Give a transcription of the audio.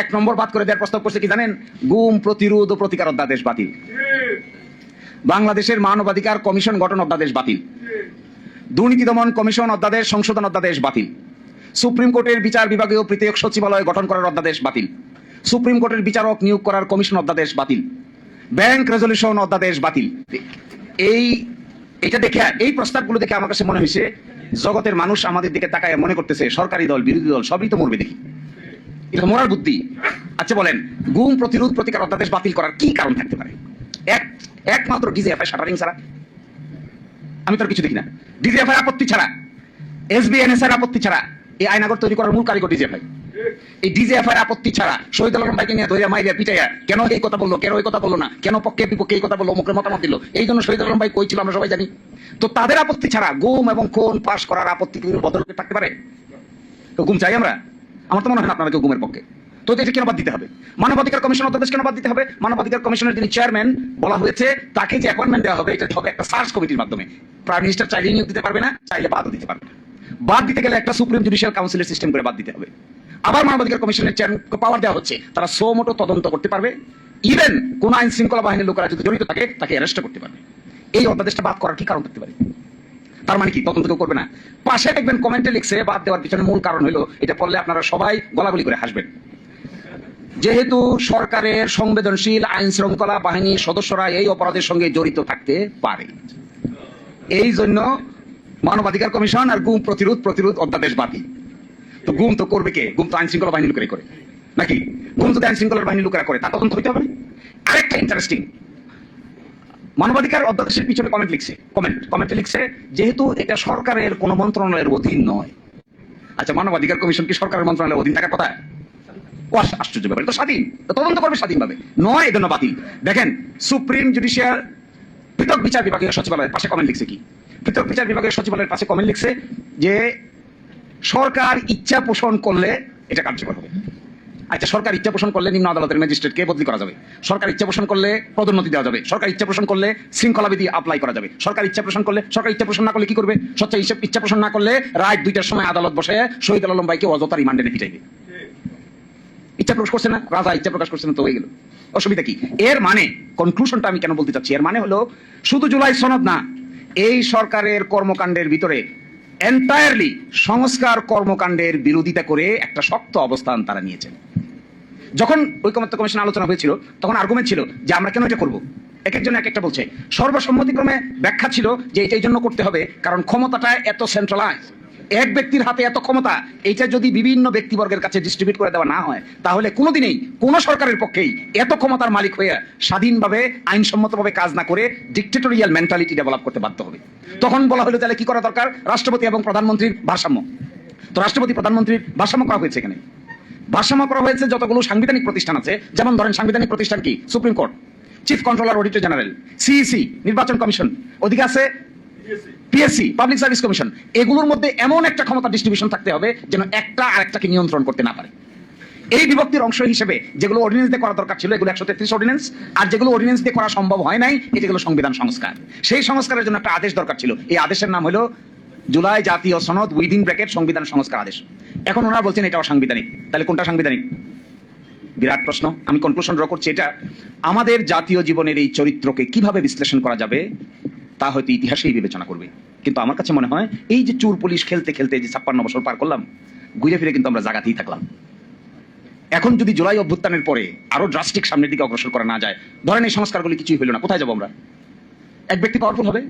এক নম্বর বাদ করে দেওয়ার প্রস্তাব করছে কি জানেন? গুম প্রতিরোধ ও প্রতিকার অধ্যাদেশ বাতিল, বাংলাদেশের মানবাধিকার কমিশন গঠন অধ্যাদেশ বাতিল, দুর্নীতি দমন কমিশন অধ্যাদেশ সংশোধন অধ্যাদেশ বাতিল, সুপ্রিম কোর্টের বিচার বিভাগীয় পৃথক সচিবালয় গঠন করার অধ্যাদেশ বাতিল, সুপ্রিম কোর্টের বিচারক নিয়োগ করার কমিশন অধ্যাদেশ বাতিল, ব্যাংক রেজলিউশন অধ্যাদেশ বাতিল। এটা দেখে, এই প্রস্তাবগুলো দেখে আমার কাছে মনে হয়েছে জগতের মানুষ আমাদের দিকে তাকায় মনে করতেছে সরকারি দল বিরোধী দল সবই তো মরবে দেখি, এটা মরার বুদ্ধি। আচ্ছা বলেন, গুম প্রতিরোধ প্রতিকার অধ্যাদেশ বাতিল করার কি কারণ থাকতে পারে? একমাত্র ডিজিএফআই শাটারিং ছাড়া আমি তো আর কিছু দেখি না। ডিজিএফআই আপত্তি ছাড়া, এসবিএনএস এর আপত্তি ছাড়া এই আইনাগর তৈরি করার মূল কারিগর ডিজিএফআই। এই ডিজিএফআই আপত্তি ছাড়া শহীদ আলম ভাইকে নিয়ে ধরিয়া মাইরিয়া পিটাইয়া কেন এই কথা বললো, কেন ওই কথা বললো না, কেন পক্ষে বিপক্ষে এই কথা বললো, মুখের মতামত দিল, এই জন্য শহীদ আলম ভাই কই ছিল আমরা সবাই জানি। তো তাদের আপত্তি ছাড়া গুম এবং খুন পাশ করার আপত্তি কি বদলকে থাকতে পারে? তো গুম চাই আমরা? আমার তো মনে হয় না আপনারা কেউ গুমের পক্ষে। তো এটা কেন বাদ দিতে হবে? মানবাধিকার কমিশন অধ্যাদেশ কেন বাদ দিতে হবে? মানবাধিকার কমিশনের যিনি চেয়ারম্যান বলা হয়েছে তাকে যে অ্যাপয়েন্টমেন্ট দেওয়া হবে এটা হবে একটা সার্চ কমিটির মাধ্যমে। প্রাইম মিনিস্টার চাইলে নিয়োগ দিতে পারবে না, চাইলে বাদও দিতে পারবে না। বাদ দিতে গেলে একটা সুপ্রিম জুডিশিয়াল কাউন্সিলের সিস্টেম করে বাদ দিতে হবে। আবার মানবাধিকার কমিশনের চেয়ারম্যানকে পাওয়ার দেওয়া হচ্ছে, তারা সো মোটো তদন্ত করতে পারবে, ইভেন কোন আইন শৃঙ্খলা বাহিনীর লোকেরা যদি জড়িত থাকে তাকে অ্যারেস্ট করতে পারবে। এই অধ্যাদেশটা বাদ করার কি কারণ থাকতে পারে? তার মানে কি তদন্ত কেউ করবে না? পাশে দেখবেন কমেন্টে লিখছে বাদ দেওয়ার পিছনে মূল কারণ হলো, এটা পড়লে আপনারা সবাই গলাগলি করে হাসবেন, যেহেতু সরকারের সংবেদনশীল আইন শৃঙ্খলা বাহিনীর সদস্যরা এই অপরাধের সঙ্গে জড়িত থাকতে পারে, এই জন্য মানবাধিকার কমিশন আর গুম প্রতিরোধ অধ্যাদেশ বাতিল। তো গুম তো করবে কে? গুম তো আইন শৃঙ্খলা বাহিনী লোকেরাই করে নাকি? গুম যদি আইন শৃঙ্খলা বাহিনী লোকেরা করে তা তদন্ত হইতে হবে। আরেকটা ইন্টারেস্টিং, মানবাধিকার অধ্যাদেশের পিছনে কমেন্টে লিখছে যেহেতু এটা সরকারের কোন মন্ত্রণালয়ের অধীন নয়। আচ্ছা, মানবাধিকার কমিশন কি সরকারের মন্ত্রণালয়ের অধীন থাকার কথা? আশ্চর্য ব্যাপার, তো স্বাধীন, তদন্ত করবে স্বাধীনভাবে, নয় এজন্য বাতিল। দেখেন সুপ্রিম জুডিশিয়াল পৃথক বিচার বিভাগীয় সচিবালয়ের পাশে কমেন্ট লিখছে কি? পৃথক বিচার বিভাগীয় সচিবালয়ের পাশে কমেন্ট লিখছে যে সরকার ইচ্ছা পোষণ করলে এটা কার্যকর হবে। আচ্ছা, সরকার ইচ্ছা পোষণ করলে নিম্ন আদালতের ম্যাজিস্ট্রেটকে বদলি করা যাবে, সরকার ইচ্ছা পোষণ করলে পদোন্নতি দেওয়া যাবে, সরকার ইচ্ছা পোষণ করলে শৃঙ্খলাবিধি অ্যাপ্লাই করা যাবে, সরকার ইচ্ছা পোষণ না করলে কি করবে? ইচ্ছা পোষণ না করলে রাত 2টার সময় আদালত বসে শহীদ আলম ভাইকে অযথা রিমান্ডে নিতে চাইবে। ইচ্ছা প্রকাশ করছে না, রাজা ইচ্ছা প্রকাশ করছে না, তো হয়ে গেল। অসুবিধা কি? এর মানে কনক্লুশনটা আমি কেন বলতে চাচ্ছি, এর মানে হলো শুধু জুলাই সনদ না, এই সরকারের কর্মকাণ্ডের ভিতরে এন্টায়ারলি সংস্কার কর্মকাণ্ডের বিরোধিতা করে একটা শক্ত অবস্থান তারা নিয়েছেন। যখন ঐকমত্য কমিশন আলোচনা হয়েছিল তখন আর্গুমেন্ট ছিল যে আমরা কেন এটা করবো, এক একজন এক একটা বলছে। সর্বসম্মতিক্রমে ব্যাখ্যা ছিল যে এটা এই জন্য করতে হবে কারণ ক্ষমতাটা এত সেন্ট্রালাইজ, এক ব্যক্তির হাতে এত ক্ষমতা, এইটা যদি বিভিন্ন ব্যক্তিবর্গের কাছে ডিস্ট্রিবিউট করে দেওয়া না হয় তাহলে কোনোদিনই কোনো সরকারের পক্ষেই এত ক্ষমতার মালিক হয়ে স্বাধীনভাবে আইনসম্মতভাবে কাজ না করে ডিক্টেটোরিয়াল মেন্টালিটি ডেভেলপ করতে বাধ্য হবে। তখন বলা হলো তাহলে কি করা দরকার? রাষ্ট্রপতি এবং প্রধানমন্ত্রীর ভারসাম্য। তো রাষ্ট্রপতি প্রধানমন্ত্রীর ভারসাম্য করা হয়েছে এখানে। ভারসাম্য করা হয়েছে যতগুলো সাংবিধানিক প্রতিষ্ঠান আছে, যেমন ধরেন সাংবিধানিক প্রতিষ্ঠান কি? Supreme court, chief controller auditor general, CEC, নির্বাচন কমিশন, ওদিকে আছে পিএসসি, পাবলিক সার্ভিস কমিশন। এগুলোর মধ্যে এমন একটা ক্ষমতা ডিস্ট্রিবিউশন থাকতে হবে যেন একটা আরেকটাকে নিয়ন্ত্রণ করতে না পারে। এই বিভক্তির অংশ হিসেবে যেগুলো অর্ডিন্যান্স দিয়ে করা দরকার ছিল এগুলো 133 অর্ডিন্যান্স, আর যেগুলো অর্ডিন্যান্স দিয়ে করা সম্ভব হয় নাই এগুলো সংবিধান সংস্কার। সেই সংস্কারের জন্য একটা আদেশ দরকার ছিল, এই আদেশের নাম হলো জুলাই জাতীয় সনদ উইদিন ব্র্যাকেট সংবিধান সংস্কার আদেশ। এখন ওনারা বলছেন এটা অসাংবিধানিক। তাহলে কোনটা সাংবিধানিক? বিরাট প্রশ্ন। আমি কনক্লুশন ড্র করছি, এটা আমাদের জাতীয় জীবনের এই চরিত্রকে কিভাবে বিশ্লেষণ করা যাবে তা হয়তো ইতিহাসেই বিবেচনা করবে। কিন্তু আমার কাছে মনে হয় এই যে চোর পুলিশ খেলতে খেলতে যে 56 বছর পার করলাম, ঘুরে ফিরে কিন্তু আমরা জায়গাতেই থাকলাম। এখন যদি জুলাই অভ্যুত্থানের পরে আরো ড্রাস্টিক সামনের দিকে অগ্রসর করা না যায়, ধরেন এই সংস্কারগুলি কিছুই হইল না, কোথায় যাবো আমরা? এক ব্যক্তি পাওয়ারফুল হবে,